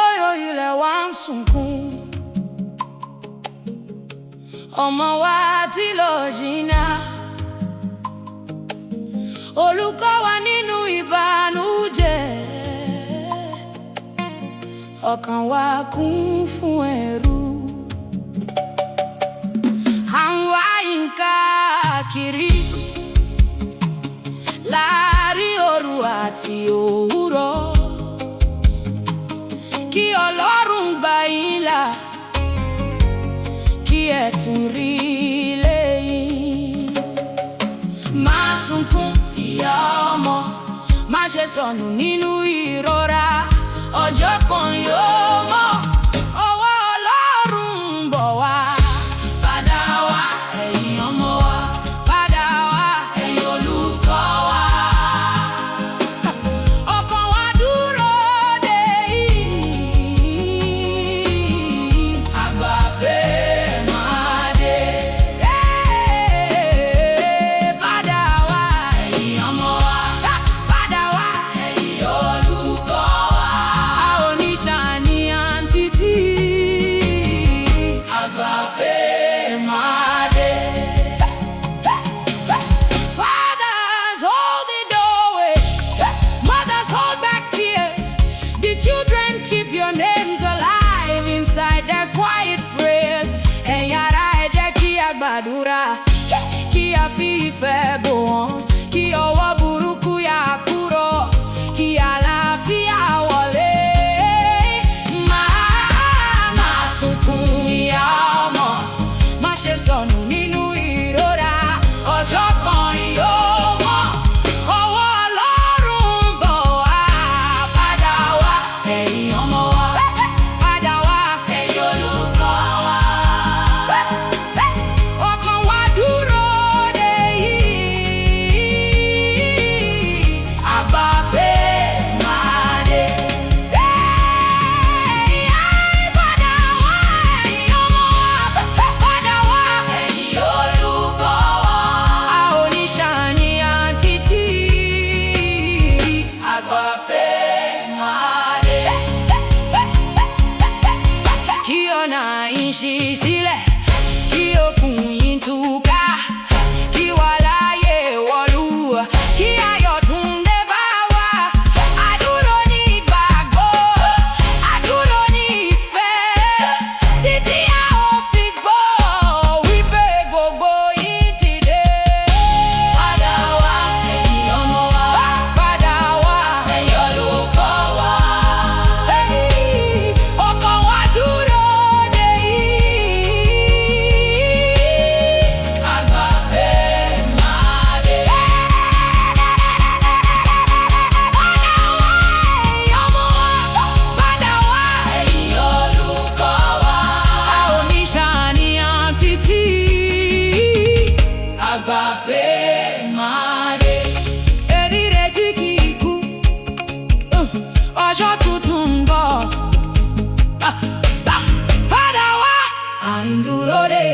Oyo ilẹ̀ wa ń sunkún, ọmọ wa ti lọ jìnnà. Olùkọ́ wa nínú ìbànújẹ́, ọkàn wa kún fún ẹ̀rù. À ń wá nǹkan kiri láàrin òru àti òwúrọ̀, kí Ọlọ́run gbà yín là, kí ẹ tún rí lẹ́yìn. Má sunkún ìyá ọmọ, má ṣe sọnù nínú ìrora. Ọjọ́ kan yóò mọ́, ọwọ́ Ọlọ́run ń bọ̀ wá. Padà wá ẹ̀yin ọmọ wa, padà wá ẹ̀yin olùkọ́ wa. Ọkàn wa dúró dè yín, àgbà pé máa dé. Padà wá ẹ̀yin ọmọ wa, padà wá ẹ̀yin olùkọ́ wa. A ò ní ṣàníyàn títí, àgbà pé máa dé. Fathers, hold the doorway. Mothers, hold back tears. The children, keep your names alive inside their quiet prayers. Ẹ̀yin ará, ẹ jẹ́ kí a gbàdúrà, kí a fi ìfẹ́ bò wọ́n, kí ọwọ́ burúkú yà kúrò, kí àlàáfíà wọlé. Má sunkún ìyá ọmọ, má ṣe sọnù nínú ìrora. Ọjọ́ kan yóò mọ́, ọwọ́ Ọlọ́run ń bọ̀ wá. Padà wá ẹ̀yin ọmọ wa, padà wá ẹ̀yin olùkọ́ wa. Ọkàn wa dúró dè yín, àgbà pé máa dé. Padà wá ẹ̀yin ọmọ wa, padà wá ẹ̀yin olùkọ́ wa. A ò ní ṣàníyàn títí, àgbà pé máa dé. Kí ọ̀nà yín ṣí sílẹ̀, kí okùn yín túká, kí wàláyé wọ̀lú, kí ayọ̀ tún dé bá wa. Àdúró ní ìgbàgbọ́, àdúró ní ìfẹ́, títí a ó fi gbọ́ wípé gbogbo yín ti dé. Padà wá ẹ̀yin ọmọ wa, padà wá ẹ̀yin olùkọ́ wa. Ọkàn wa dúró dè yín, àgbà pé máa dé. Padà wá ẹ̀yin ọmọ wa, padà wá ẹ̀yin olùkọ́ wa. A ò ní ṣàníyàn títí, àgbà pé máa dé. Èrí retí kì í kú, ọjọ́ tuntun ń bọ̀. Padà wá, à ń dúró dè